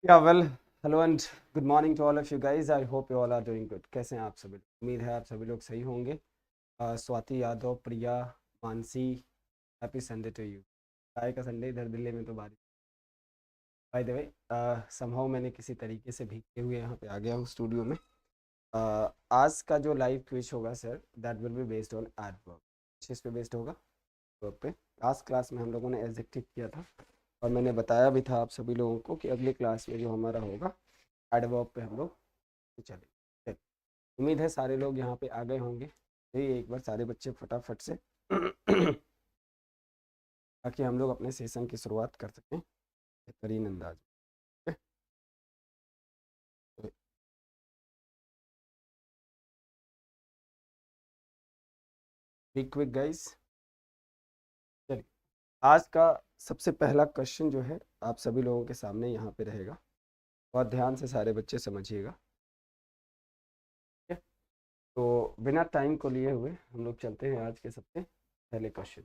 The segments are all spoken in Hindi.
या well hello and good morning to all of you guys. I hope you all are doing good. कैसे हैं आप सभी? उम्मीद है आप सभी लोग सही होंगे। Swati Yadav, Priya, Mansi, happy Sunday to you. चाय का संडे इधर दिल्ली में तो बारिश। बाय द वे, समहाउ मैंने किसी तरीके से भीगते हुए यहाँ पे आ गया हूँ स्टूडियो में। आज का जो लाइव क्विज होगा sir, that will be based on adverb. किस पे बेस्ड होगा? वर्ब पे। लास्ट क्लास में हम लोगों ने एडजेक्टिव किया था और मैंने बताया भी था आप सभी लोगों को कि अगली क्लास में जो हमारा होगा एडवर्ब पे हम लोग चले। चलिए, उम्मीद है सारे लोग यहाँ पे आ गए होंगे। ये एक बार सारे बच्चे फटाफट से ताकि हम लोग अपने सेशन की शुरुआत कर सकें बेहतरीन अंदाज में। Quick quick guys. चलिए, आज का सबसे पहला क्वेश्चन जो है आप सभी लोगों के सामने यहाँ पे रहेगा। बहुत ध्यान से सारे बच्चे समझिएगा। ठीक है? तो बिना टाइम को लिए हुए हम लोग चलते हैं आज के सबसे पहले क्वेश्चन।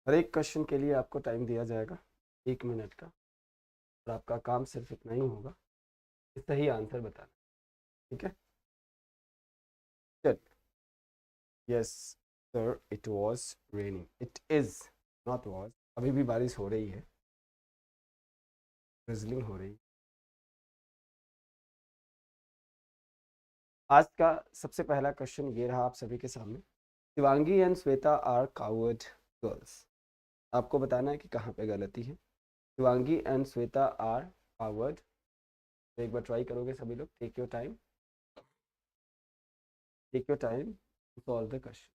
हर एक क्वेश्चन के लिए आपको टाइम दिया जाएगा 1 मिनट का, और आपका काम सिर्फ इतना ही होगा कि सही आंसर बताना। ठीक है? चल। Yes sir, it was raining. It is not was. अभी भी बारिश हो रही है, drizzling हो रही है। आज का सबसे पहला क्वेश्चन ये रहा आप सभी के सामने। Shivangi and Shweta are coward girls. आपको बताना है कि कहाँ पे गलती है। Shivangi and Shweta are coward. एक बार ट्राई करोगे सभी लोग? Take your time, take your time to solve the question.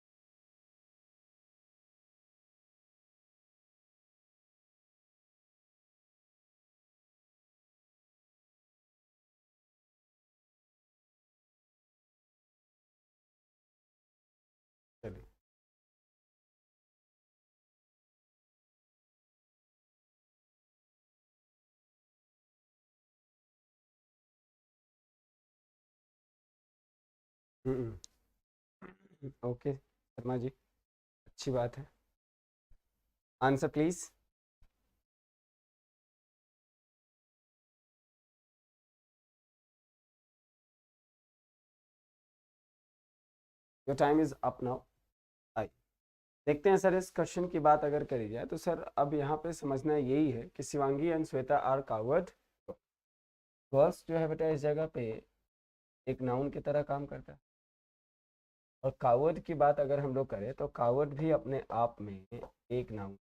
चलिए। ओके शर्मा जी, अच्छी बात है। Answer please. Your time is up now. आई देखते हैं सर, इस क्वेश्चन की बात अगर करी जाए तो सर अब यहाँ पे समझना यही है कि Shivangi and Shweta are coward girls जो है बेटा इस जगह पे एक नाउन की तरह काम करता है। और कावर्ड की बात अगर हम लोग करें तो कावर्ड भी अपने आप में एक नाउन।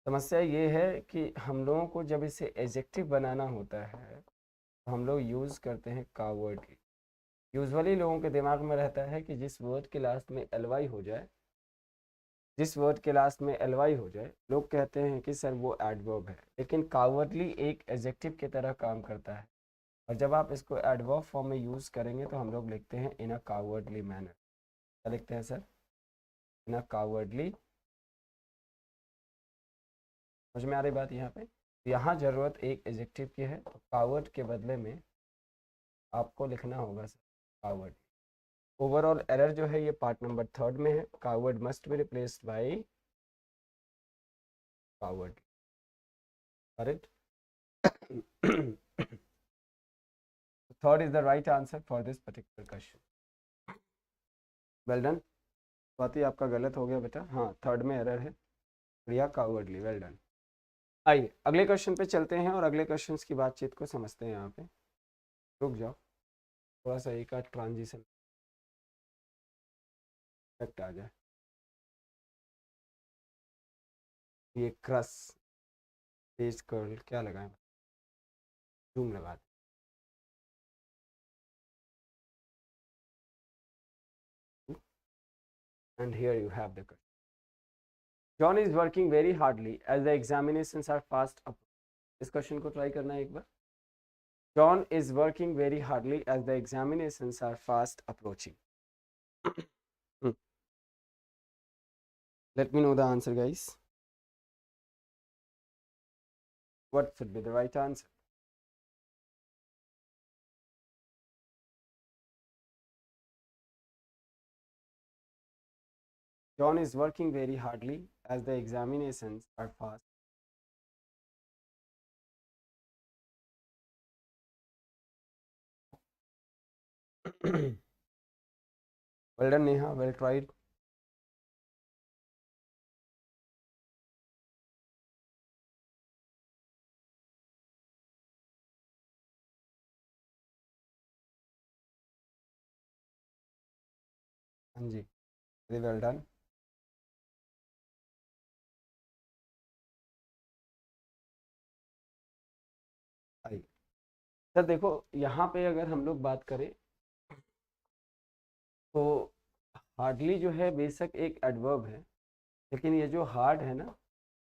समस्या ये है कि हम लोगों को जब इसे एडजेक्टिव बनाना होता है तो हम लोग यूज़ करते हैं कावर्ड की। यूजुअली लोगों के दिमाग में रहता है कि जिस वर्ड के लास्ट में एल वाई हो जाए, जिस वर्ड के लास्ट में एल वाई हो जाए, लोग कहते हैं कि सर वो एडवर्ब है। लेकिन कावर्डली एक एडजेक्टिव की तरह काम करता है, और जब आप इसको एडवर्ब फॉर्म में यूज़ करेंगे तो हम लोग लिखते हैं इन अ कावर्डली मैनर। क्या लिखते हैं सर? इन अ कावर्डली। समझ में आ रही बात यहाँ पे? यहाँ ज़रूरत एक एडजेक्टिव की है, तो कावर्ड के बदले में आपको लिखना होगा सर कावर्ड। ओवरऑल एरर जो है ये पार्ट नंबर थर्ड में है। Coward must be replaced by coward. Correct? Third is the right answer for this particular question. Well done. Swati आपका गलत हो गया बेटा। हाँ, थर्ड में एरर है। प्रिया कावर्डली, वेल डन। आइए अगले क्वेश्चन पे चलते हैं और अगले क्वेश्चन की बातचीत को समझते हैं। यहाँ पे रुक जाओ, थोड़ा सा एक आध ट्रांजिशन इफेक्ट आ जाए। ये क्रस पेज कर्ल क्या लगाएं? जूम लगा दें। And here you have the question. John is working very hardly as the examinations are fast up. इस क्वेश्चन को ट्राई करना है एक बार। John is working very hardly as the examinations are fast approaching. Let me know the answer, guys. What should be the right answer? John is working very hardly as the examinations are fast. Well done, Neha. Well tried. हाँ जी, very well done. आई सर देखो, यहाँ पे अगर हम लोग बात करें तो हार्डली जो है बेशक एक एडवर्ब है, लेकिन ये जो हार्ड है ना,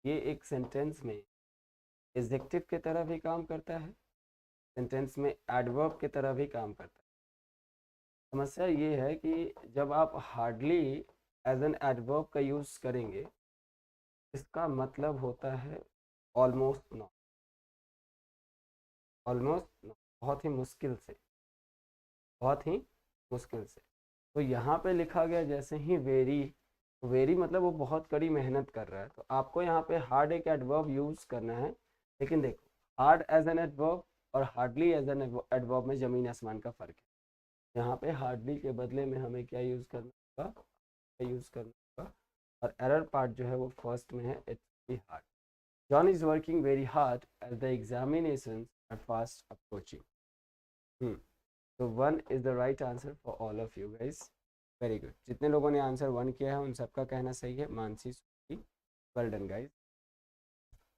ये एक सेंटेंस में एडजेक्टिव की तरह भी काम करता है, सेंटेंस में एडवर्ब की तरह भी काम करता है। समस्या ये है कि जब आप हार्डली एज एन एडवर्ब का यूज़ करेंगे, इसका मतलब होता है ऑलमोस्ट नॉट, ऑलमोस्ट नॉट, बहुत ही मुश्किल से, बहुत ही मुश्किल से। तो यहाँ पे लिखा गया जैसे ही वेरी, वेरी मतलब वो बहुत कड़ी मेहनत कर रहा है, तो आपको यहाँ पे हार्ड एक एडवर्ब यूज़ करना है। लेकिन देखो, हार्ड एज एन एडवर्ब और हार्डली एज एन एडवर्ब में ज़मीन आसमान का फ़र्क है। यहाँ पे हार्डली के बदले में हमें क्या यूज़ करना होगा, यूज़ करना होगा, और एरर पार्ट जो है वो फर्स्ट में है, it's be hard. John is working very hard as the examinations are fast approaching. तो 1 is the right answer for all of you guys. Very good. जितने लोगों ने आंसर 1 किया है उन सबका कहना सही है। Mansi, well done guys.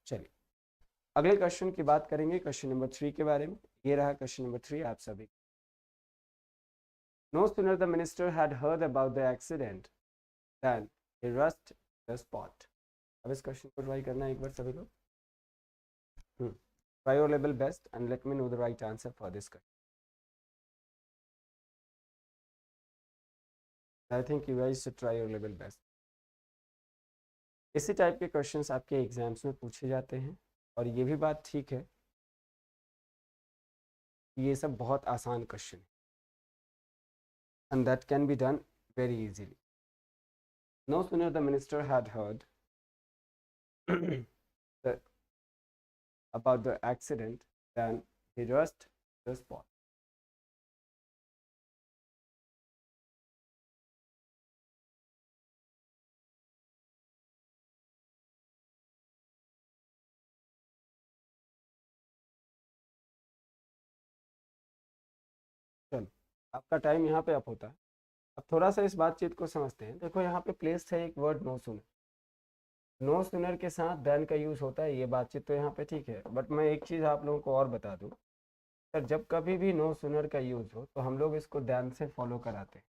चलिए अगले क्वेश्चन की बात करेंगे, क्वेश्चन नंबर 3 के बारे में। ये रहा क्वेश्चन नंबर 3 आप सभी। No sooner the minister had heard about the accident then he rushed the spot. अब इस क्वेश्चन को ट्राई करना है एक बार सभी लोग। Try your level best and let me know the right answer for this question. I think you guys should try your level best. इसी टाइप के क्वेश्चंस आपके एग्जाम्स में पूछे जाते हैं, और ये भी बात ठीक है, ये सब बहुत आसान क्वेश्चन है, and that can be done very easily. No sooner the minister had heard about the accident than he rushed the spot. चलो आपका टाइम यहाँ पे अप होता है। अब थोड़ा सा इस बातचीत को समझते हैं। देखो यहाँ पे प्लेस है एक word no sooner, no sooner के साथ देन का यूज़ होता है, ये बातचीत तो यहाँ पे ठीक है। बट मैं एक चीज़ आप लोगों को और बता दूँ, सर जब कभी भी नो सूनर का यूज़ हो तो हम लोग इसको देन से फॉलो कराते हैं,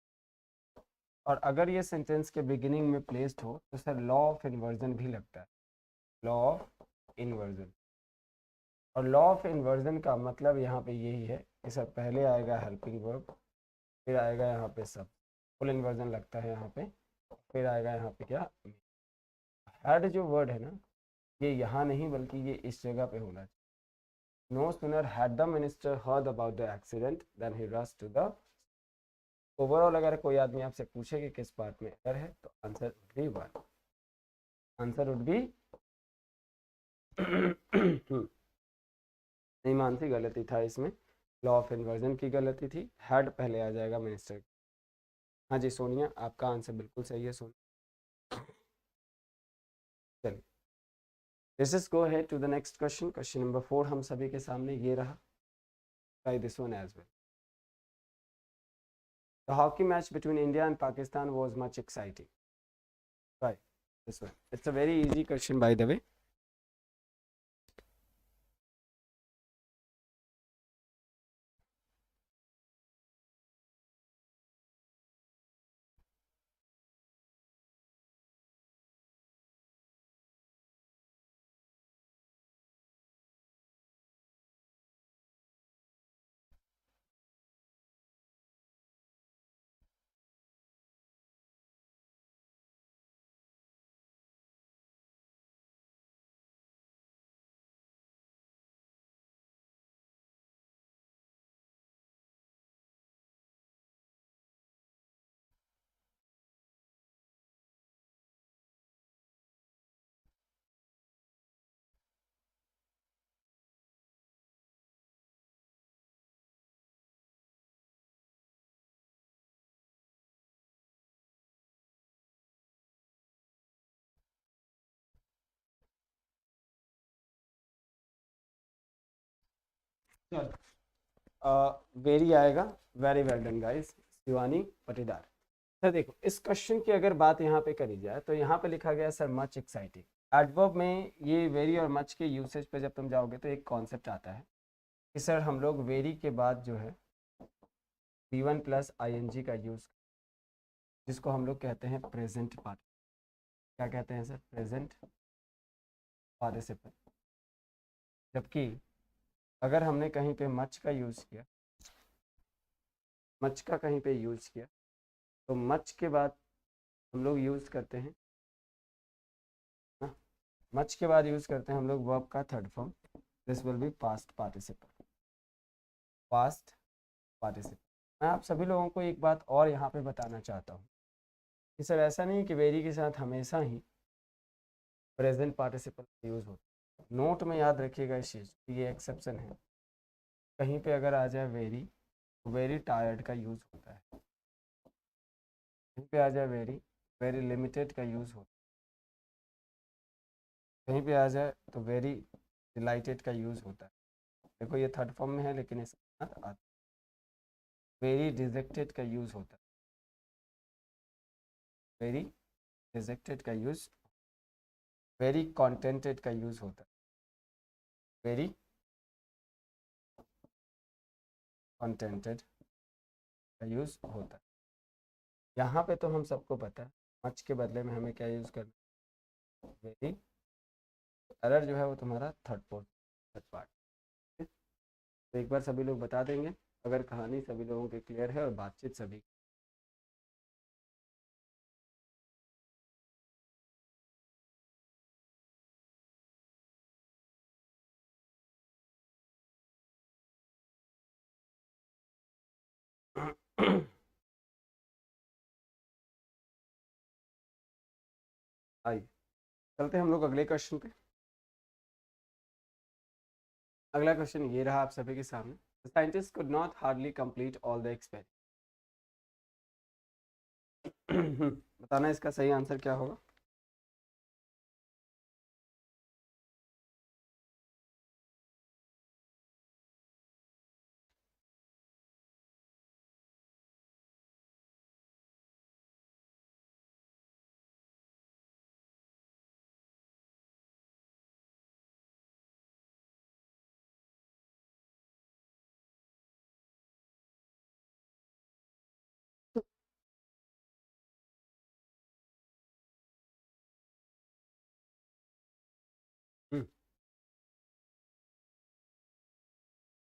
और अगर ये सेंटेंस के बिगिनिंग में प्लेस्ड हो तो सर लॉ ऑफ इन्वर्जन भी लगता है, लॉ ऑफ इन्वर्जन। और लॉ ऑफ इन्वर्जन का मतलब यहाँ पे यही है कि सर पहले आएगा हेल्पिंग वर्ब, फिर आएगा यहाँ पे सब, फुल इन्वर्जन लगता है यहाँ पे, फिर आएगा यहाँ पे क्या, हैड जो वर्ड है ना, ये यहाँ नहीं बल्कि ये इस जगह पे होना चाहिए। No sooner had the minister heard about the accident then he rush to the. Overall अगर कोई आदमी आपसे पूछे कि किस पार्ट में एरर है तो answer would be 1, answer would be नहीं मानसी, गलती था इसमें, लॉ ऑफ इन्वर्जन की गलती थी, हैड पहले आ जाएगा मिनिस्टर। हाँ जी सोनिया, आपका आंसर बिल्कुल सही है सोनिया। चलिए let's just go ahead to the next question. Question number 4 हम सभी के सामने ये रहा। Try this one as well. The hockey match between India and Pakistan was much exciting. Right, this one. It's a very easy question, by the way. चल वेरी आएगा। Very well done guys, Shivani पटीदार। सर देखो, इस क्वेश्चन की अगर बात यहाँ पे करी जाए तो यहाँ पे लिखा गया सर मच एक्साइटिंग। एडवर्ब में ये वेरी और मच के यूसेज पे जब तुम जाओगे तो एक कॉन्सेप्ट आता है कि सर हम लोग वेरी के बाद जो है V1 प्लस ING का यूज़, जिसको हम लोग कहते हैं प्रेजेंट पार्ट। क्या कहते हैं सर? Present participle. जबकि अगर हमने कहीं पे मच का यूज़ किया, मच का कहीं पे यूज़ किया, तो मच के बाद हम लोग यूज़ करते हैं ना, मच के बाद यूज़ करते हैं हम लोग वर्ब का third form. This will be past participle. Past participle. मैं आप सभी लोगों को एक बात और यहाँ पे बताना चाहता हूँ कि सर ऐसा नहीं कि वेरी के साथ हमेशा ही प्रेजेंट पार्टिसिपल का यूज़ होता है। नोट में याद रखिएगा इस चीज़, ये एक्सेप्शन है। कहीं पे अगर आ जाए वेरी, वेरी टायर्ड का यूज़ होता है। कहीं पे आ जाए वेरी, वेरी लिमिटेड का यूज़ होता है। कहीं पे आ जाए तो वेरी डिलाइटेड का यूज़ होता है। देखो ये थर्ड फॉर्म में है लेकिन इसके साथ आता है। वेरी डिजेक्टेड का यूज़ होता है। वेरी डिजेक्टेड का यूज़, वेरी कॉन्टेंटेड का यूज़ होता है। वेरी कॉन्टेंटेड का यूज़ होता है। यहाँ पे तो हम सबको पता है मच के बदले में हमें क्या यूज़ करना है? वेरी। एरर जो है वो तुम्हारा थर्ड पार्ट। तो एक बार सभी लोग बता देंगे अगर कहानी सभी लोगों की क्लियर है और बातचीत सभी। आइए चलते हैं हम लोग अगले क्वेश्चन पे। अगला क्वेश्चन ये रहा आप सभी के सामने। The scientists could not hardly complete all the experiments. बताना इसका सही आंसर क्या होगा?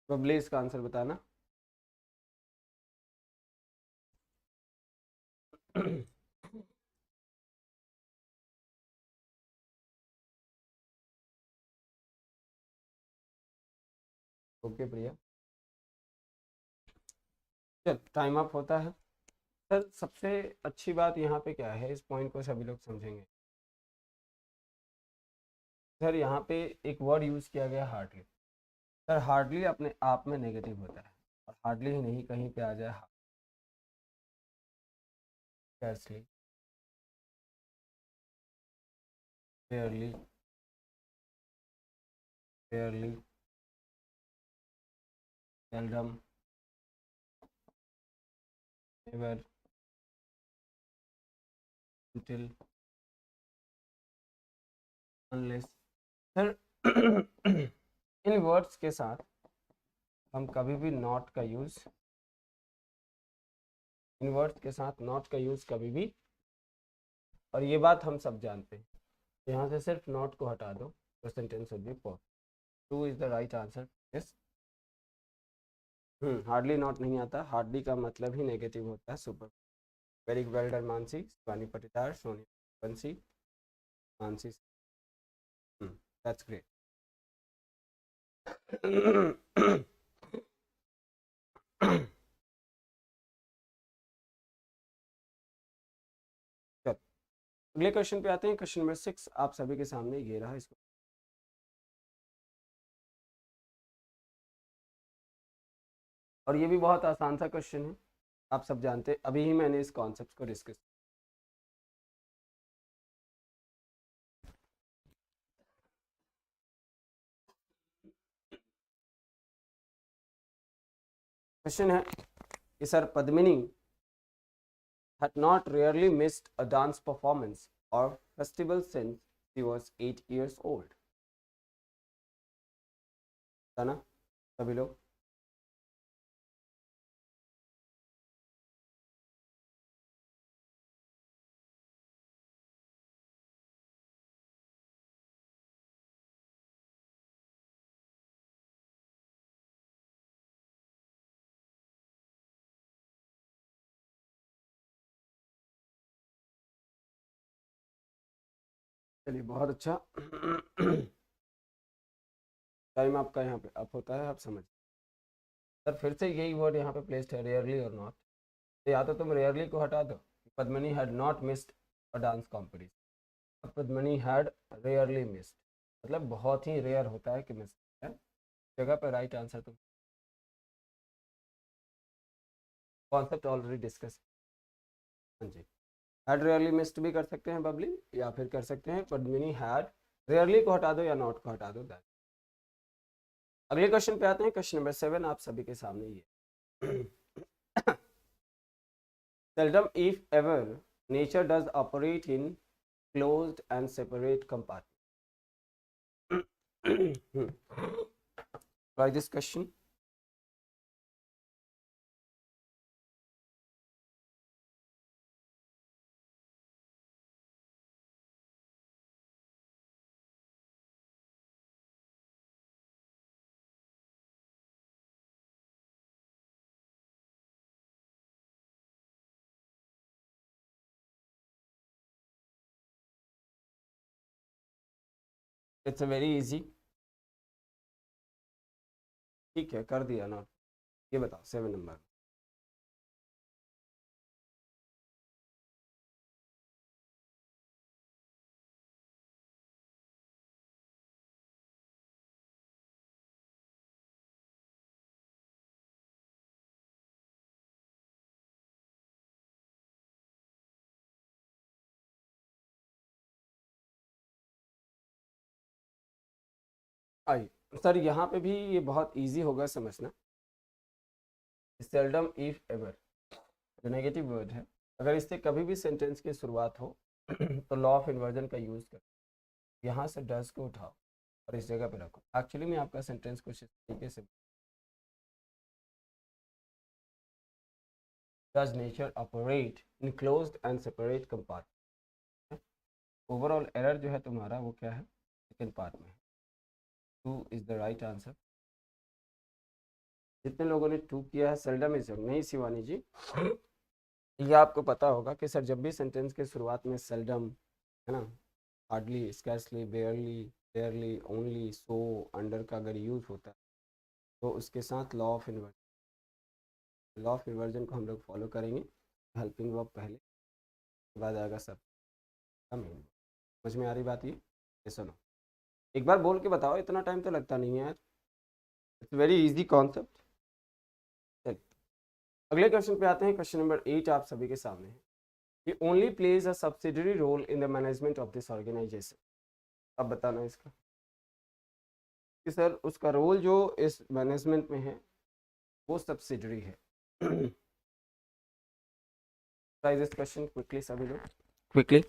बबली इसका आंसर बताना। ओके प्रिया, चल टाइम अप होता है। सर सबसे अच्छी बात यहाँ पे क्या है, इस पॉइंट को सभी लोग समझेंगे। सर यहाँ पे एक वर्ड यूज़ किया गया हार्डली। सर हार्डली अपने आप में नेगेटिव होता है, और हार्डली ही नहीं, कहीं पे आ जाए scarcely, fairly, fairly, seldom, never, until, unless. Sir इन वर्ड्स के साथ हम कभी भी नॉट का यूज़, इन वर्ड्स के साथ नॉट का यूज़ कभी भी, और ये बात हम सब जानते हैं। यहाँ से सिर्फ नॉट को हटा दो तो sentence will be perfect. Two is the right answer. Yes. Hardly not नहीं आता, हार्डली का मतलब ही नेगेटिव होता है, super. Very well done Mansi, Shivani पटीदार, सोनिया बंसी, मानसी। That's great. चलो अगले क्वेश्चन पे आते हैं। क्वेश्चन नंबर 6 आप सभी के सामने ये रहा। इसको और ये भी बहुत आसान सा क्वेश्चन है, आप सब जानते हैं, अभी ही मैंने इस कॉन्सेप्ट को डिस्कस। क्वेश्चन है कि sir Padmini had not rarely missed a dance performance or festival since she was 8 years old. था ना सभी लोग? चलिए बहुत अच्छा। टाइम आपका यहाँ पे अप होता है, आप समझ। सर फिर से यही वर्ड यहाँ पे प्लेस्ड है, रेयरली और नॉट। तो या तो तुम रेयरली को हटा दो, Padmini had not missed a dance competition, Padmini had rarely missed, मतलब बहुत ही रेयर होता है कि मिस है। जगह पर राइट आंसर तुम कॉन्सेप्ट ऑलरेडी डिस्कस। हाँ जी, हैड रेयरली मिस्ड भी कर सकते हैं बबली, या फिर कर सकते हैं पद्मिनी हैड, रेयरली को हटा दो या नॉट को हटा दो। दैट। अगले क्वेश्चन पे आते हैं, क्वेश्चन नंबर 7 आप सभी के सामने ये। Seldom if ever nature does operate in closed and separate compartments. Try this question. It's a very easy। ठीक है, कर दिया ना। ये बताओ 7 नंबर। आई सर यहाँ पे भी ये बहुत इजी होगा समझना। सेल्डम इफ एवर जो नेगेटिव वर्ड है, अगर इससे कभी भी सेंटेंस की शुरुआत हो तो लॉ ऑफ इन्वर्जन का यूज कर, यहाँ से डज को उठाओ और इस जगह पे रखो। एक्चुअली में आपका सेंटेंस कुछ इस तरीके से, does nature operate in closed end separate compartment. Overall error जो है तुम्हारा वो क्या है, सेकेंड पार्ट में। 2 इज द राइट आंसर। जितने लोगों ने 2 किया है, सेल्डम इज नहीं शिवानी जी, ये आपको पता होगा कि सर जब भी सेंटेंस के शुरुआत में सेल्डम है ना, hardly, scarcely, barely, rarely, only, so, under का अगर यूज होता है तो उसके साथ law of inversion, law of inversion को हम लोग फॉलो करेंगे। हेल्पिंग वर्ब पहले, उसके बाद आएगा सब मेन। समझ में आ रही बात ये सुनो, एक बार बोल के बताओ, इतना टाइम तो लगता नहीं है यार। It's very easy concept. चलिए अगले क्वेश्चन पे आते हैं, क्वेश्चन नंबर 8 आप सभी के सामने है। He only plays a subsidiary role in the management of this organization। अब बताना इसका कि सर उसका रोल जो इस मैनेजमेंट में है वो सब्सिडरी है। ट्राई दिस क्वेश्चन क्विकली सभी लोग, क्विकली।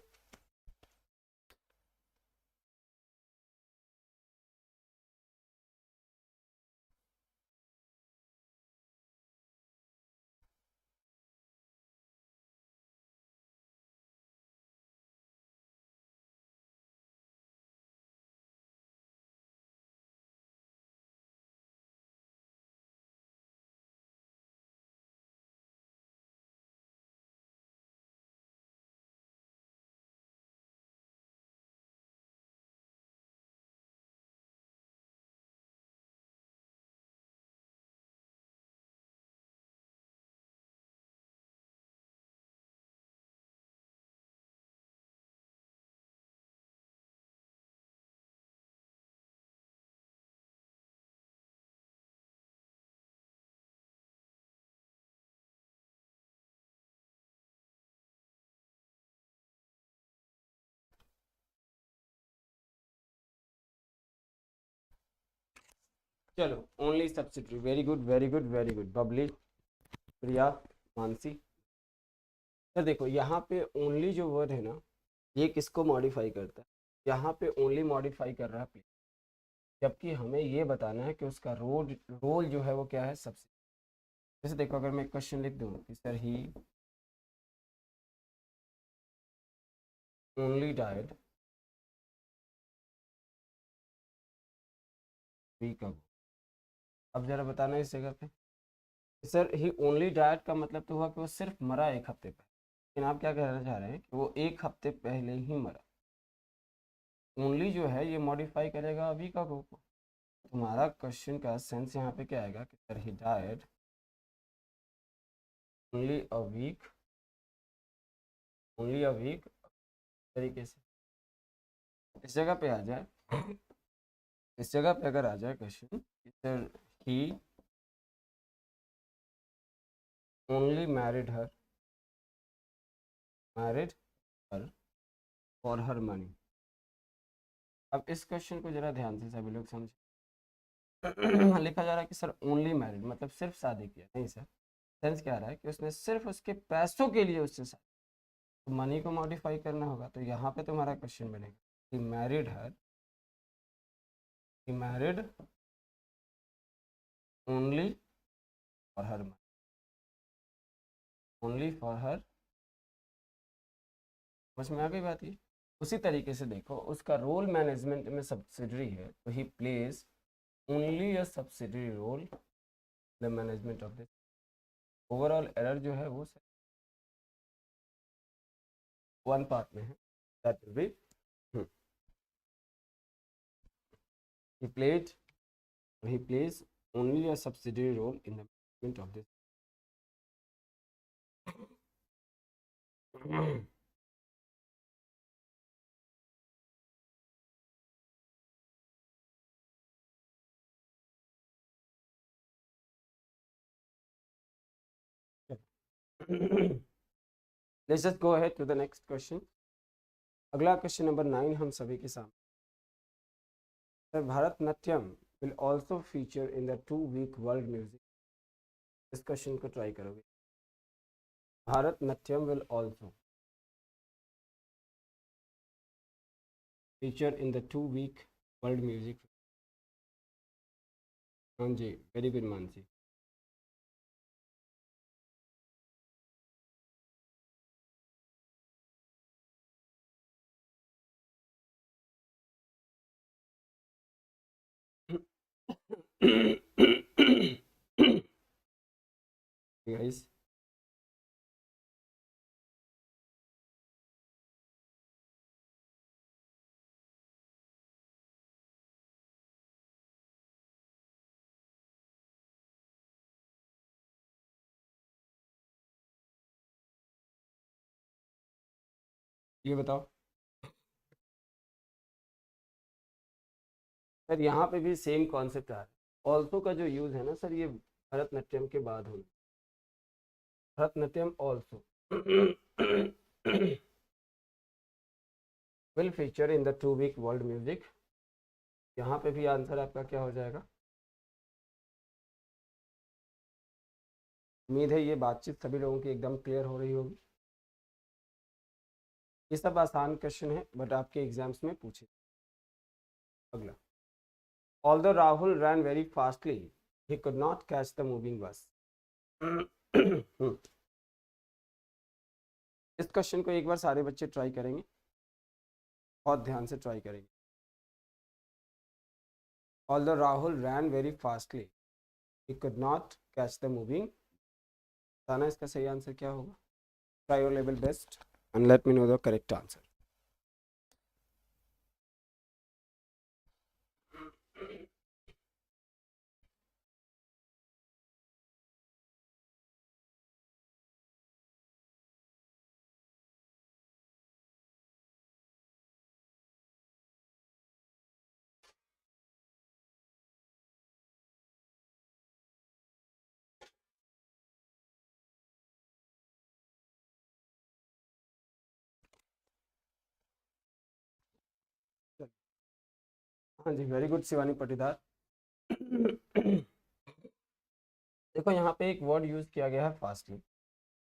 चलो only subsidiary, very good very good very good Babli. Priya, Mansi. Sir देखो यहाँ पे ओनली जो वर्ड है ना, ये किसको मॉडिफाई करता है? यहाँ पे ओनली मॉडिफाई कर रहा है प्ले, जबकि हमें ये बताना है कि उसका रोल रोल जो है वो क्या है सबसे। जैसे देखो अगर मैं क्वेश्चन लिख दूँ कि सर ही ओनली डाइड वीक अगो, अब जरा बताना इस जगह पे। सर ही ओनली डाइड का मतलब तो हुआ कि वो सिर्फ मरा एक हफ्ते पहले, लेकिन आप क्या कहना चाह रहे हैं कि वो एक हफ्ते पहले ही मरा। ओनली जो है ये मॉडिफाई करेगा वीक अगो को। तुम्हारा क्वेश्चन का सेंस यहाँ पे क्या आएगा कि sir he died only a week, only a week तरीके से इस जगह पे आ जाए। इस जगह पे अगर आ जाए question, sir he only married her for her money. अब इस क्वेश्चन को जरा ध्यान से सभी लोग समझे। लिखा जा रहा है कि सर ओनली मैरिड मतलब सिर्फ शादी किया, नहीं सर। सेंस क्या आ रहा है कि उसने सिर्फ उसके पैसों के लिए उससे शादी, तो मनी को मॉडिफाई करना होगा। तो यहाँ पे तुम्हारा क्वेश्चन बनेगा कि married only for her money, only for her, समझ में आ गई बात? ये उसी तरीके से देखो उसका रोल मैनेजमेंट में सब्सिडरी है, तो he plays only a subsidiary role the management of this. Overall error जो है वो वन पार्ट में है, that will be he played he plays only a subsidiary role in the management of this. Let's just go ahead to the next question. अगला क्वेश्चन नंबर 9 हम सभी के सामने। Sir Bharatanatyam will also feature in the 2-week world music। इस क्वेश्चन को ट्राई करोगे। Bharatanatyam will also feature in the 2-week world music। हाँ जी, वेरी गुड मानसी। गाइस ये बताओ सर, यहाँ पे भी सेम कॉन्सेप्ट आ रहा है। ऑल्सो का जो यूज है ना सर, ये भरतनाट्यम के बाद होना। Bharatanatyam also will feature in the 2-week world music. यहाँ पे भी आंसर आपका क्या हो जाएगा? उम्मीद है ये बातचीत सभी लोगों की एकदम क्लियर हो रही होगी। ये सब आसान क्वेश्चन है बट आपके एग्जाम्स में पूछे। अगला, although Rahul rain very fastly he could not catch the moving बस। इस क्वेश्चन को एक बार सारे बच्चे ट्राई करेंगे, बहुत ध्यान से ट्राई करेंगे। Although Rahul rain very fastly he could not catch the moving। बताना इसका सही आंसर क्या होगा। Try your level best and let me know the correct answer। हाँ जी, वेरी गुड शिवानी पटीदार। देखो यहाँ पे एक वर्ड यूज किया गया है फास्टली।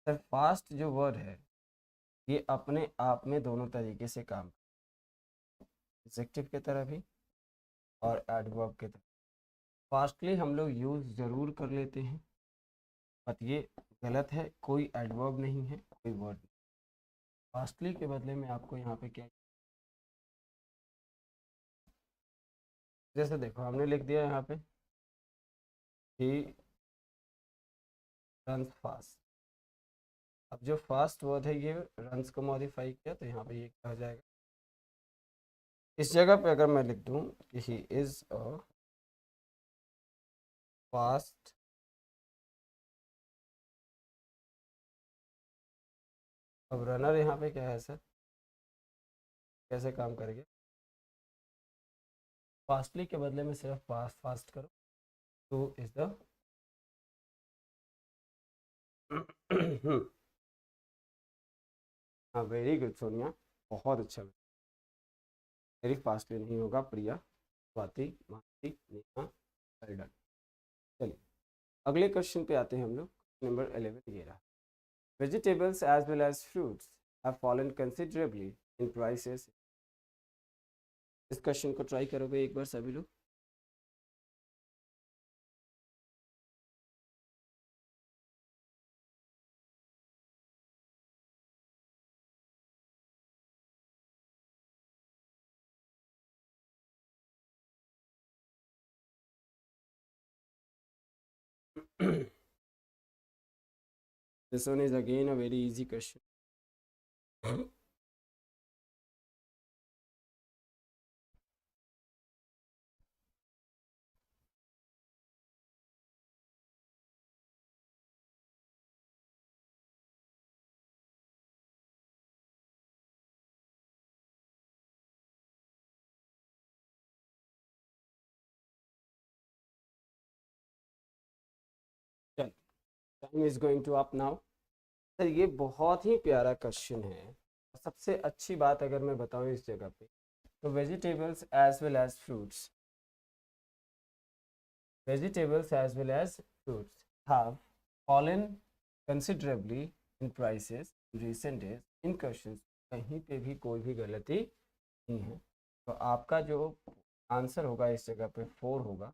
सर फास्ट जो वर्ड है ये अपने आप में दोनों तरीके से काम, एडजेक्टिव की तरह भी और एडवर्ब की तरह। फास्टली हम लोग यूज जरूर कर लेते हैं बट ये गलत है, कोई एडवर्ब नहीं है, कोई वर्ड नहीं। फास्टली के बदले में आपको यहाँ पे क्या, जैसे देखो हमने लिख दिया यहाँ पे ही रन्स फास्ट। अब जो फास्ट वर्ड है ये रन्स को मॉडिफाई किया तो यहाँ पे ये क्या हो जाएगा, इस जगह पे अगर मैं लिख दूं कि ही इज अ फास्ट अब रनर यहाँ पे क्या है सर, कैसे काम करेंगे, फास्टली के बदले में सिर्फ फास्ट फास्ट करो तो इज द हाँ वेरी गुड सोनिया, बहुत अच्छा। वेरी फास्टली नहीं होगा प्रिया, स्वाति, मानसी, नेहा, वेल डन। चलिए अगले क्वेश्चन पे आते हैं हम लोग। नंबर 11 ये रहा, vegetables as well as fruits have fallen considerably in prices. इस क्वेश्चन को ट्राई करोगे एक बार सभी लोग। This one is again a very easy question. चल time is going to up now. Sir ये बहुत ही प्यारा क्वेश्चन है। सबसे अच्छी बात अगर मैं बताऊं इस जगह पे तो vegetables as well as fruits have fallen considerably in prices in recent days। In questions कहीं पे भी कोई भी गलती नहीं है, तो आपका जो आंसर होगा इस जगह पे 4 होगा,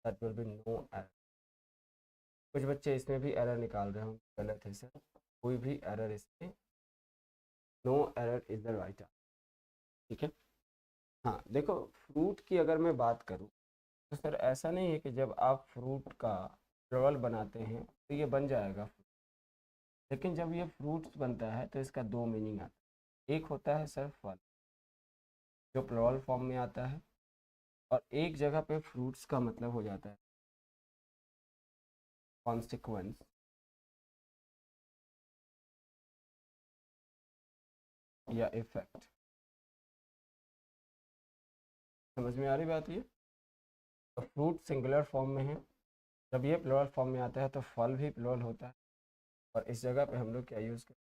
that will be no error. कुछ बच्चे इसमें भी एरर निकाल रहे होंगे, गलत है सर, कोई भी एरर इसमें, no error is the right answer. ठीक है। हाँ देखो फ्रूट की अगर मैं बात करूँ तो सर ऐसा नहीं है कि जब आप फ्रूट का रवल बनाते हैं तो ये बन जाएगा, लेकिन जब ये फ्रूट्स बनता है तो इसका दो मीनिंग आता है। एक होता है सर फल जो प्लुरल फॉर्म में आता है, और एक जगह पे फ्रूट्स का मतलब हो जाता है कॉन्सिक्वेंस या इफेक्ट। समझ में आ रही बात ये, तो फ्रूट सिंगुलर फॉर्म में है, जब ये प्लुरल फॉर्म में आता है तो फल भी प्लुरल होता है, और इस जगह पे हम लोग क्या यूज़ करते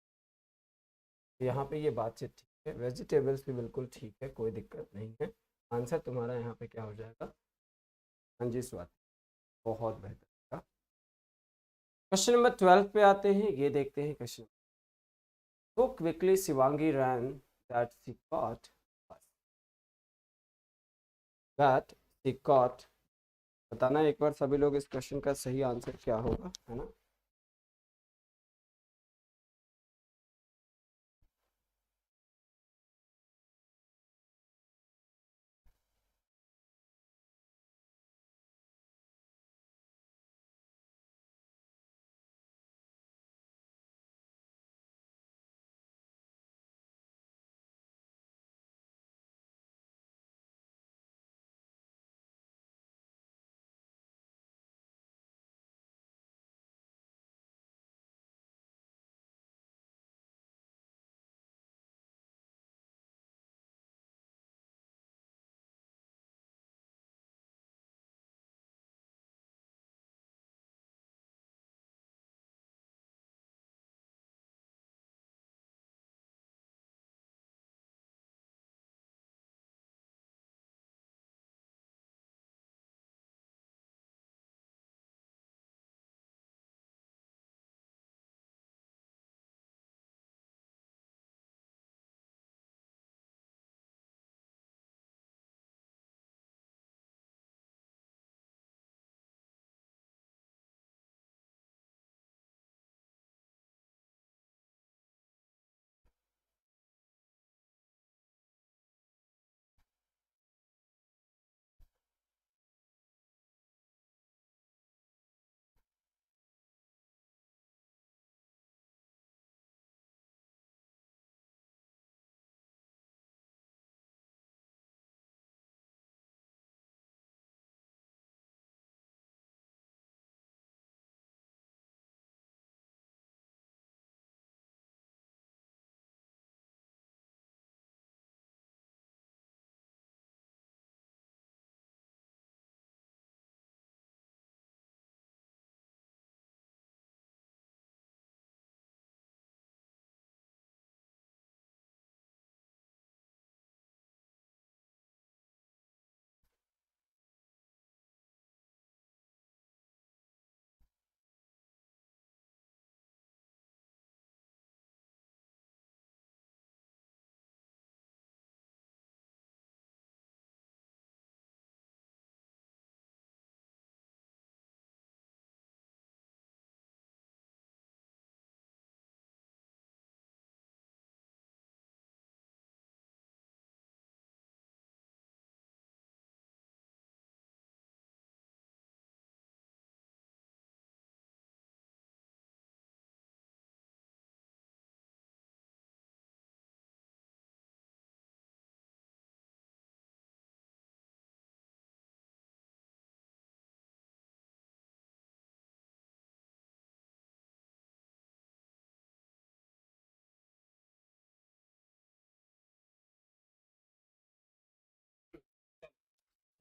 हैं, यहाँ पे ये बातचीत ठीक है, वेजिटेबल्स भी बिल्कुल ठीक है, कोई दिक्कत नहीं है। आंसर तुम्हारा यहाँ पे क्या हो जाएगा, हाँ जी स्वाति, बहुत बेहतर। क्वेश्चन नंबर 12 पे आते हैं, ये देखते हैं question. So quickly Shivangi ran that she caught that she caught। बताना एक बार सभी लोग इस क्वेश्चन का सही आंसर क्या होगा, है ना।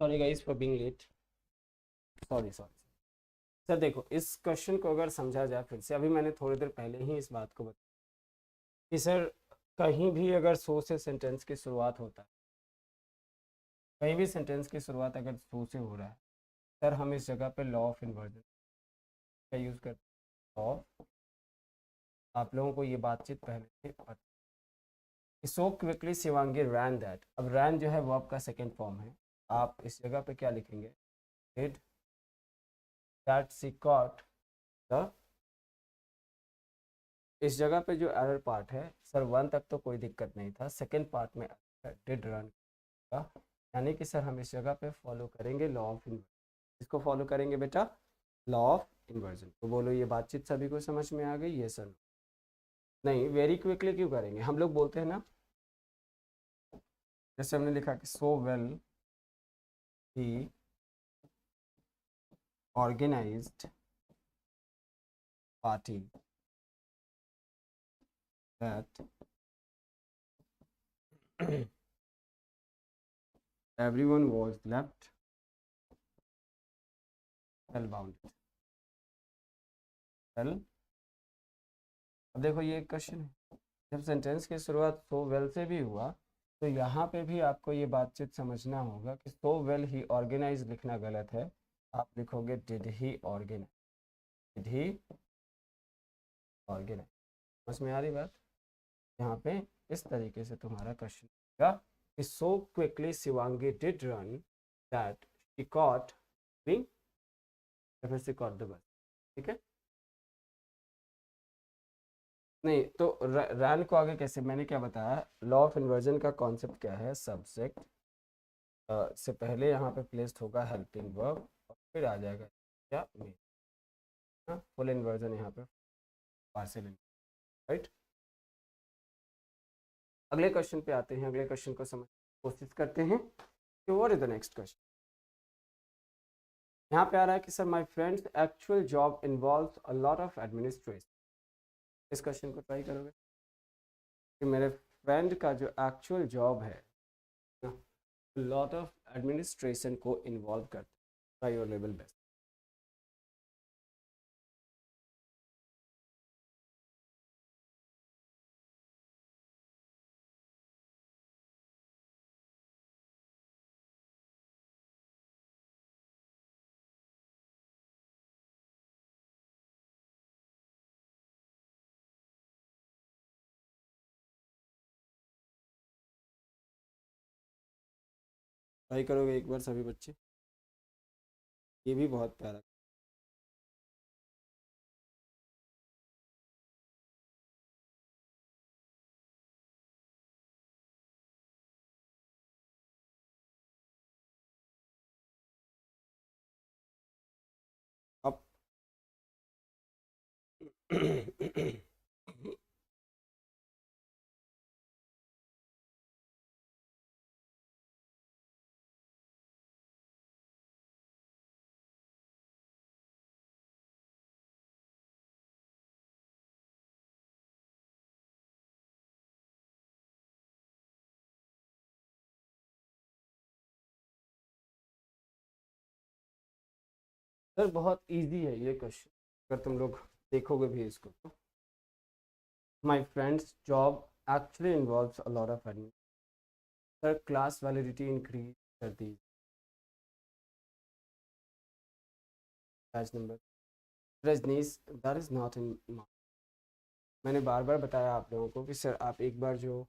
Sorry guys for being late, sorry sorry. Sir देखो, इस क्वेश्चन को अगर समझा जाए फिर से, अभी मैंने थोड़ी देर पहले ही इस बात को बताया कि सर कहीं भी अगर सो से सेंटेंस की शुरुआत होता है, कहीं भी सेंटेंस की शुरुआत अगर सो से हो रहा है, सर हम इस जगह पे लॉ ऑफ इन्वर्जन का यूज़ करते हैं। लॉ, आप लोगों को ये बातचीत पहले से पता, so quickly Shivangi ran that. अब रैन जो है वो आपका सेकेंड फॉर्म है, आप इस जगह पे क्या लिखेंगे, did that she caught the. इस जगह पे जो एरर पार्ट है सर, वन तक तो कोई दिक्कत नहीं था, सेकेंड पार्ट में डिड रन का, यानी कि सर हम इस जगह पे फॉलो करेंगे लॉ ऑफ इन्वर्जन। इसको फॉलो करेंगे बेटा, लॉ ऑफ इन्वर्जन। तो बोलो ये बातचीत सभी को समझ में आ गई? ये सर नहीं, वेरी क्विकली क्यों करेंगे, हम लोग बोलते हैं ना, जैसे हमने लिखा कि so well he organized party that everyone was left spellbound। well, अब देखो ये एक क्वेश्चन है, जब सेंटेंस की शुरुआत सो वेल से भी हुआ तो यहाँ पे भी आपको ये बातचीत समझना होगा कि सो वेल ही ऑर्गेनाइज लिखना गलत है, आप लिखोगे did he organize, did he organize. समझ में आ रही बात? यहाँ पे इस तरीके से तुम्हारा क्वेश्चन होगा कि so quickly Shivangi did run that she caught being, फिर से कॉट द बस। ठीक है, नहीं तो रैन को आगे कैसे, मैंने क्या बताया, लॉ ऑफ इन्वर्जन का कॉन्सेप्ट क्या है, सब्जेक्ट से पहले यहाँ पे प्लेस्ड होगा हेल्पिंग वर्ब और फिर आ जाएगा क्या मेन, फुल इन्वर्जन यहाँ पे पार्शियल, राइट। अगले क्वेश्चन पे आते हैं, अगले क्वेश्चन को समझ कोशिश करते हैं कि what is the next question. यहाँ पे आ रहा है कि sir my friends actual job involves a lot of administration. इस क्वेश्चन को ट्राई करोगे कि मेरे फ्रेंड का जो एक्चुअल जॉब है लॉट ऑफ एडमिनिस्ट्रेशन को इन्वॉल्व करता है, try your level best. Try करोगे एक बार सभी बच्चे, ये भी बहुत प्यारा। अब सर बहुत इजी है ये क्वेश्चन, अगर तुम लोग देखोगे भी इसको तो, my friend's job actually involves a lot of admin, sir class validity increase कर दी, batch number, Rajneesh that is not in. मैंने बार बार बताया आप लोगों को कि सर आप एक बार जो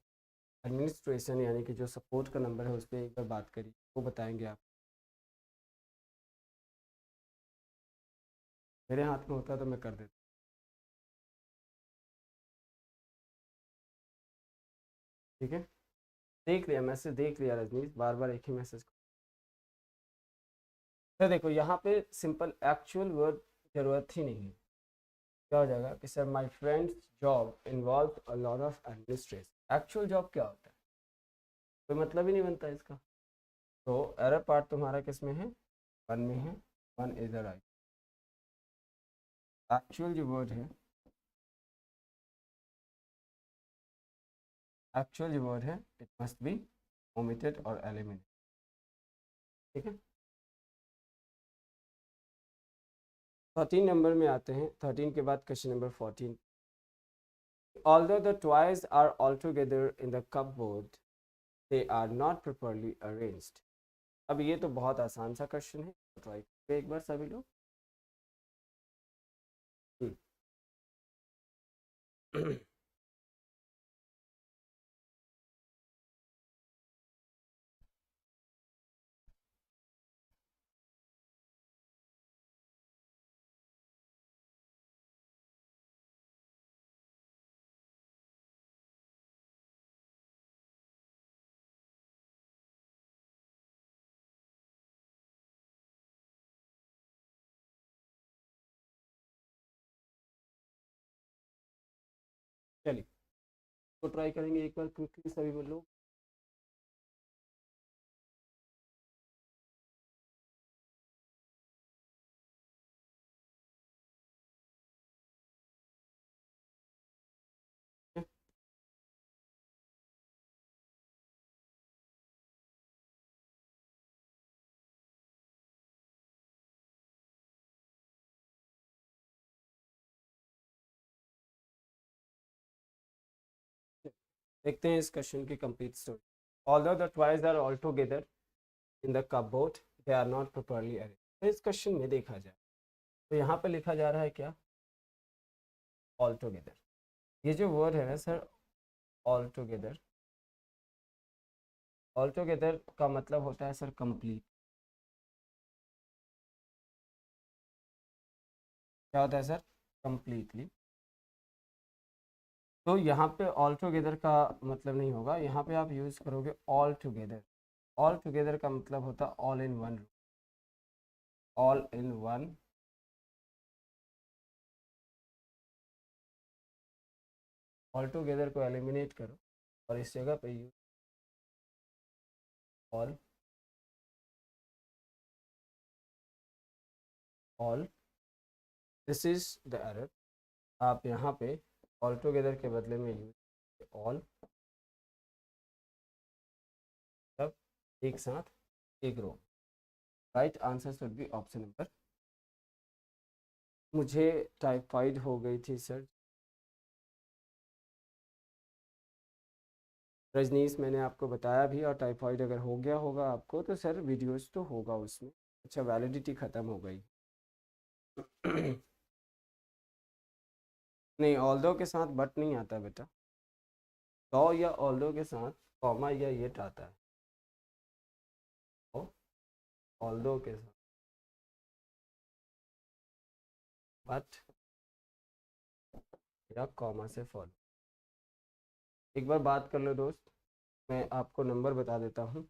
एडमिनिस्ट्रेशन यानी कि जो सपोर्ट का नंबर है उस पर एक बार बात करिए, वो बताएंगे आप। मेरे हाथ में होता तो मैं कर देता। ठीक है, देख लिया मैसेज, देख लिया रजनीश, बार बार एक ही मैसेज। तो देखो यहाँ पे सिंपल एक्चुअल वर्ड जरूरत ही नहीं है, क्या हो जाएगा कि sir my friend's job involve a lot of administration. Actual job क्या होता है, कोई मतलब ही नहीं बनता इसका। तो एरर पार्ट तुम्हारा किस में है, वन में है, one is the right. Actual जो वर्ड है, एक्चुअल जो वर्ड है इट मस्ट बी ओमिटेड और एलिमिनेटेड। ठीक है, 13 नंबर में आते हैं। 13 के बाद question number 14। Although the toys are all together in the cupboard, they are not properly arranged. अब ये तो बहुत आसान सा क्वेश्चन है, ट्राई करें एक बार सभी लोग। चलिए तो ट्राई करेंगे एक बार क्विकली सभी लोग। देखते हैं इस क्वेश्चन की complete story. Although the toys are all together in the cupboard, they are not properly arranged. तो इस क्वेश्चन में देखा जाए तो यहाँ पे लिखा जा रहा है क्या, ऑल टुगेदर। ये जो वर्ड है ना sir, all together, all together का मतलब होता है सर कंप्लीट। क्या होता है सर, कंप्लीटली। तो यहाँ पे ऑल टुगेदर का मतलब नहीं होगा, यहाँ पे आप यूज़ करोगे ऑल टुगेदर। ऑल टुगेदर का मतलब होता है all in one, all in one. All together को एलिमिनेट करो और इस जगह पे use all, all. This is the error. आप यहाँ पे ऑल टुगेदर के बदले में यूज ऑल, तब एक साथ एक row. Right answer should be option number. मुझे टाइफाइड हो गई थी सर। रजनीश मैंने आपको बताया भी, और टाइफाइड अगर हो गया होगा आपको तो सर वीडियोस तो होगा उसमें। अच्छा वैलिडिटी ख़त्म हो गई। नहीं, ऑल्दो के साथ बट नहीं आता बेटा। तो या ऑल्दो के साथ कॉमा या ये आता है, ऑल्दो के साथ बट या कॉमा से फॉलो। एक बार बात कर लो दोस्त, मैं आपको नंबर बता देता हूँ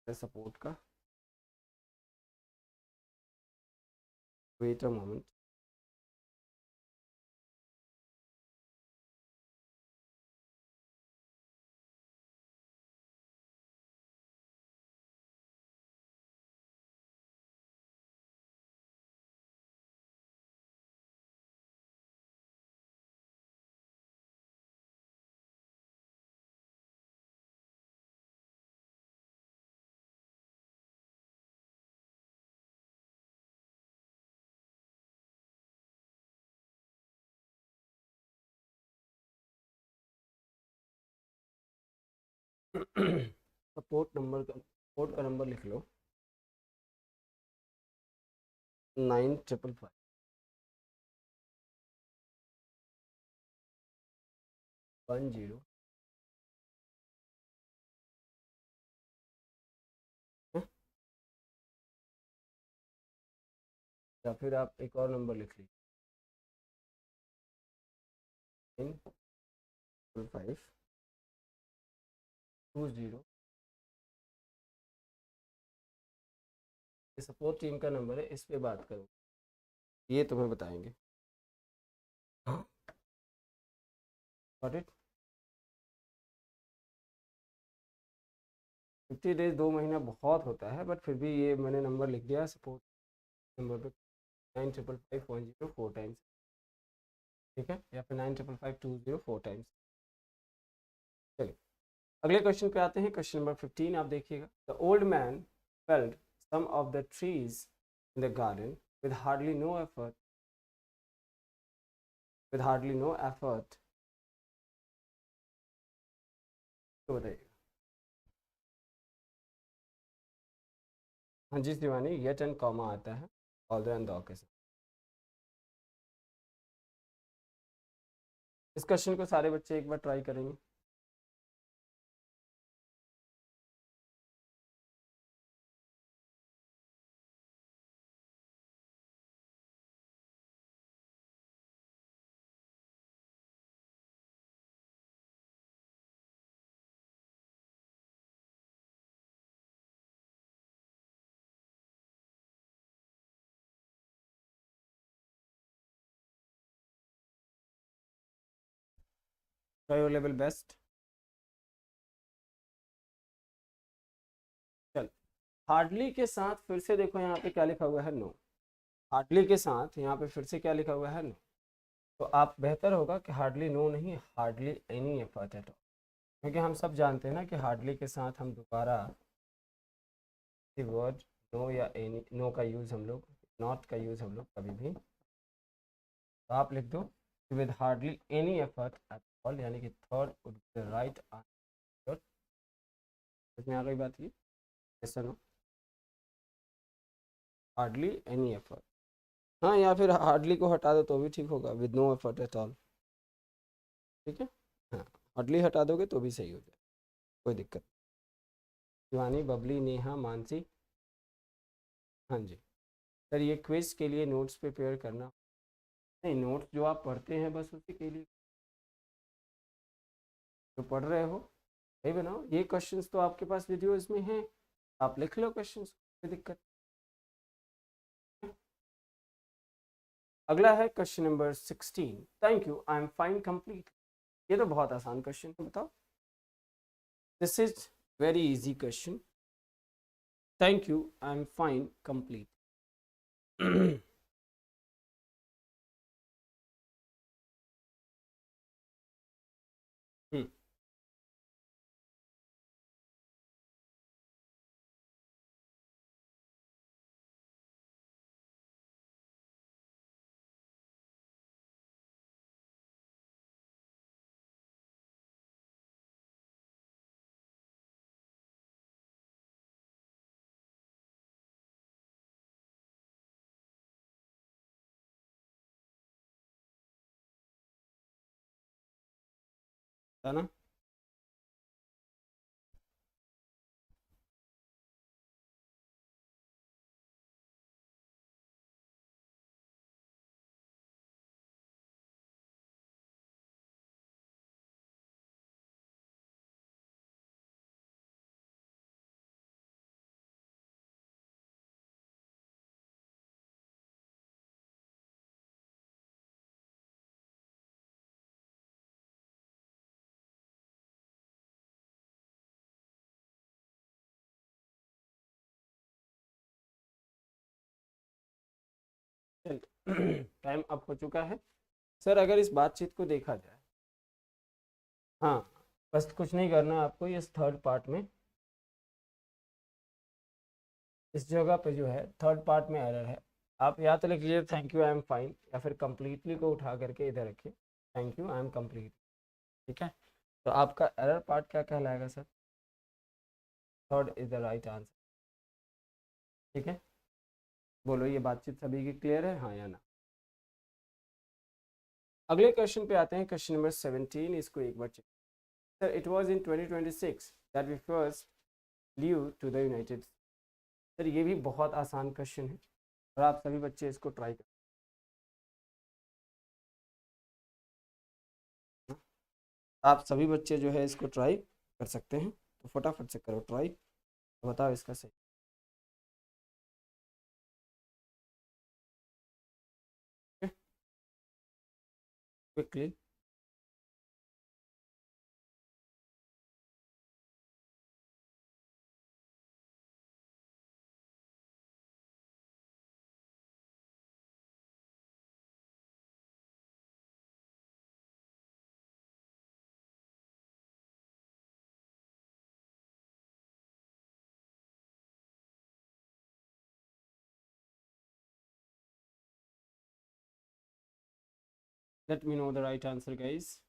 सपोर्ट का। Wait a moment. सपोर्ट का नंबर लिख लो, 9555 10। या फिर आप एक और नंबर लिख लीजिए, 95520। ये सपोर्ट टीम का नंबर है, इस पे बात करो, ये तुम्हें बताएंगे। Got it. 50 डेज 2 महीना बहुत होता है, बट फिर भी ये मैंने नंबर लिख दिया सपोर्ट नंबर पे, 955510 4 टाइम्स। ठीक है, या फिर 955520 4 टाइम्स। चलिए अगले क्वेश्चन पे आते हैं। क्वेश्चन नंबर 15 आप देखिएगा। The old man felled some of the trees in the garden with hardly no effort, तो बताइए। हाँ जी शिवानी, येट एंड कॉमा आता है ऑल्दो एंड दो के साथ। इस क्वेश्चन को सारे बच्चे एक बार ट्राई करेंगे। Try your level best. चल, हार्डली के साथ फिर से देखो यहाँ पे क्या लिखा हुआ है, नो। हार्डली के साथ यहाँ पे फिर से क्या लिखा हुआ है, नो। तो आप बेहतर होगा कि हार्डली नो नहीं, hardly any effort at all, क्योंकि हम सब जानते हैं ना कि हार्डली के साथ हम दोबारा वर्ड नो या एनी, नो का यूज़ हम लोग, नॉट का यूज़ हम लोग कभी भी, तो आप लिख दो with hardly any effort at all, यानी कि third would be the right answer. इसमें आ गई बात ये, ऐसा नो, हार्डली एनी एफर्ट। हाँ, या फिर हार्डली को हटा दो तो भी ठीक होगा, with no effort at all. ठीक है, हाँ, हार्डली हटा दोगे तो भी सही हो जाए, कोई दिक्कत। शिवानी, बबली, नेहा, मानसी। हाँ जी सर, ये क्विज के लिए नोट्स प्रिपेयर करना नहीं, नोट्स जो आप पढ़ते हैं बस उसी के लिए, जो पढ़ रहे हो वही बनाओ। ये क्वेश्चंस तो आपके पास वीडियोस में हैं, आप लिख लो क्वेश्चंस, कोई दिक्कत। अगला है question number 16, thank you I am fine complete. ये तो बहुत आसान क्वेश्चन है, बताओ। This is very easy question, thank you I am fine complete. है ना, चल टाइम अप हो चुका है सर। अगर इस बातचीत को देखा जाए, हाँ, बस कुछ नहीं करना आपको, इस थर्ड पार्ट में, इस जगह पे जो है थर्ड पार्ट में एरर है, आप या तो लिख लीजिए thank you I am fine, या फिर कंप्लीटली को उठा करके इधर रखिए, thank you I am complete. ठीक है, तो आपका एरर पार्ट क्या कहलाएगा sir, third is the right answer. ठीक है, बोलो ये बातचीत सभी की क्लियर है, हाँ या ना। अगले क्वेश्चन पे आते हैं, क्वेश्चन नंबर 17, इसको एक बार check. Sir, it was in 2026 that we first flew to the United. Sir, ये भी बहुत आसान क्वेश्चन है और आप सभी बच्चे इसको ट्राई करें। आप सभी बच्चे जो है इसको ट्राई कर सकते हैं, तो फटाफट से करो ट्राई, बताओ इसका सही। Quickly. Let me know the right answer, guys.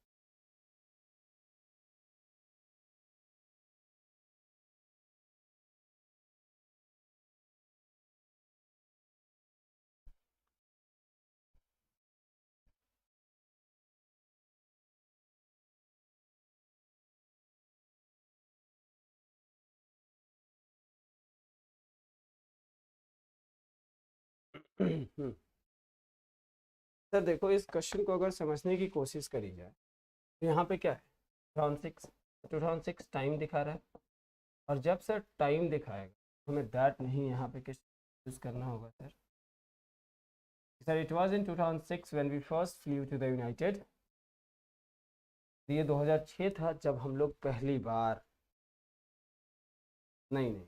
Sir देखो, इस क्वेश्चन को अगर समझने की कोशिश करी जाए तो यहाँ पे क्या है, 2006 टाइम दिखा रहा है, और जब सर टाइम दिखाएगा हमें दैट नहीं, यहाँ पे किस यूज करना होगा sir. Sir it was in 2006 when we first flew to the United. ये 2006 था जब हम लोग पहली बार, नहीं नहीं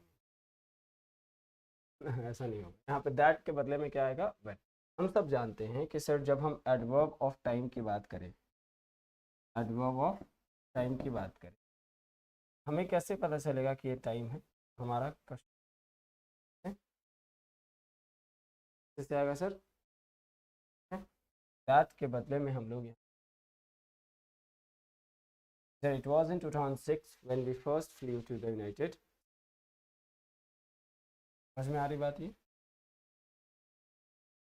ऐसा नहीं होगा, यहाँ पे दैट के बदले में क्या आएगा, व्हेन। हम सब जानते हैं कि सर जब हम एडवर्ब ऑफ टाइम की बात करें, एडवर्ब ऑफ टाइम की बात करें, हमें कैसे पता चलेगा कि ये टाइम है, हमारा क्वेश्चन कैसे आएगा सर, दैट के बदले में हम लोग यहाँ, it was in 2006 when we first flew to the United. समझ में आ रही बात ये।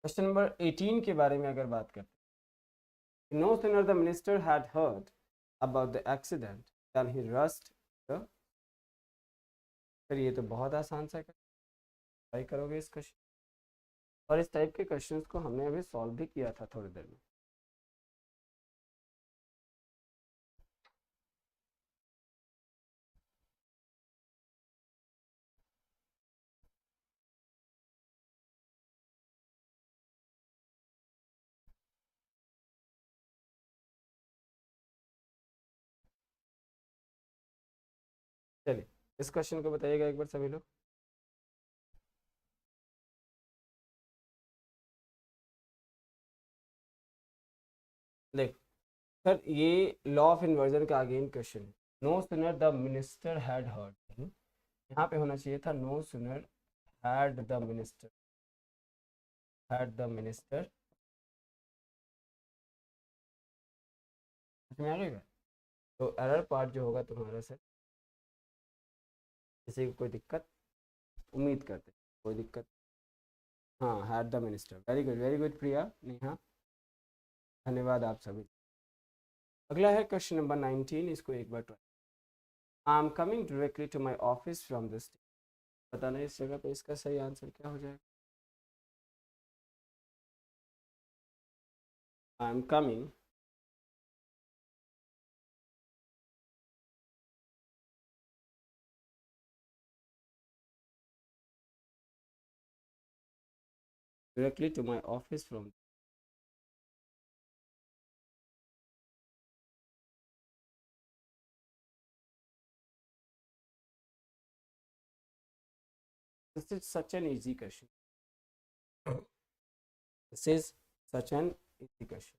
क्वेश्चन नंबर 18 के बारे में अगर बात करते हैं, no sooner the minister had heard about the accident then he rushed the. Sir ये तो बहुत आसान सा ट्राई करोगे इस क्वेश्चन, और इस टाइप के क्वेश्चंस को हमने अभी सॉल्व भी किया था थोड़ी देर में। चलिए इस क्वेश्चन को बताइएगा एक बार सभी लोग। देख सर, ये लॉ ऑफ इन्वर्जन का अगेन क्वेश्चन है। No sooner the minister had heard, यहाँ पे होना चाहिए था no sooner had the minister, had the minister. में आ गया, तो एरर पार्ट जो होगा तुम्हारा सर, किसी को कोई दिक्कत, उम्मीद करते कोई दिक्कत। हाँ had the minister, very good Priya, Neha, धन्यवाद आप सभी। अगला है क्वेश्चन नंबर 19, इसको एक बार try. I am coming directly to my office from this. बताना इस जगह पे इसका सही आंसर क्या हो जाएगा। I am coming directly to my office from. This is such an easy question. This is such an easy question.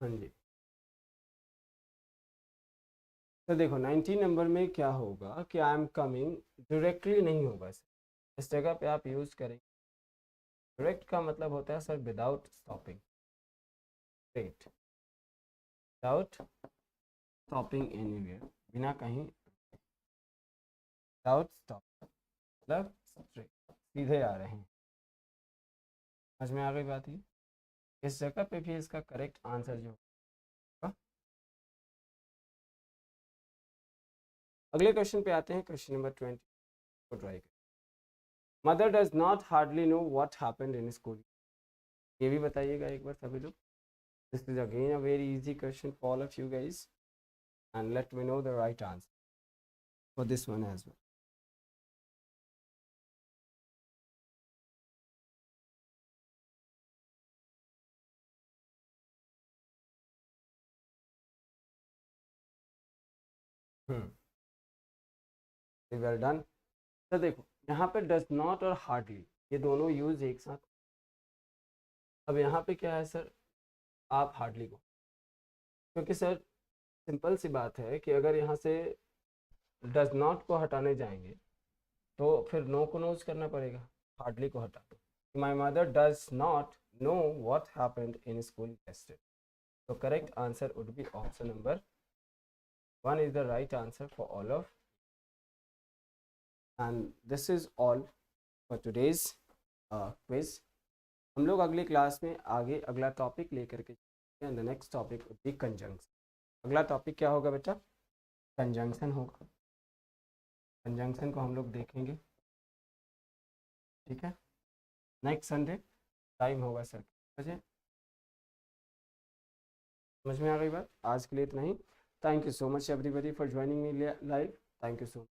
हाँ जी, तो देखो 19 नंबर में क्या होगा कि आई एम कमिंग, डायरेक्टली नहीं होगा सर, इस जगह पे आप यूज करेंगे। डायरेक्ट का मतलब होता है sir without stopping, straight, without stopping anywhere, बिना कहीं, विदाउट स्टॉप मतलब स्ट्रेट, सीधे आ रहे हैं। समझ में आ गई बात ये। इस जगह पे भी इसका करेक्ट आंसर जो होगा। अगले क्वेश्चन पे आते हैं, क्वेश्चन नंबर 20 को ट्राई करें। Mother does not hardly know what happened in school. ये भी बताइएगा एक बार सभी लोग। This is again a very easy question for all of you guys, and let me know the right answer for this one as well. Well done. तो देखो यहाँ पे डज नॉट और हार्डली ये दोनों यूज एक साथ। अब यहाँ पे क्या है सर, आप हार्डली को, क्योंकि सर सिंपल सी बात है कि अगर यहाँ से डज नॉट को हटाने जाएंगे तो फिर नो को नोज करना पड़ेगा, हार्डली को हटा दो। My mother does not know what happened in school yesterday. So correct answer would be option number 1 is the right answer for all of. And this is all for today's quiz. हम लोग अगली क्लास में आगे अगला टॉपिक लेकर के and the next topic would be conjunction. अगला टॉपिक क्या होगा बेटा? कंजंक्शन होगा. कंजंक्शन को हम लोग देखेंगे. ठीक है, नेक्स्ट संडे. टाइम होगा सर बजे. समझ में आ गई बात? आज के लिए इतना ही. Thank you so much everybody for joining me live. Thank you so much.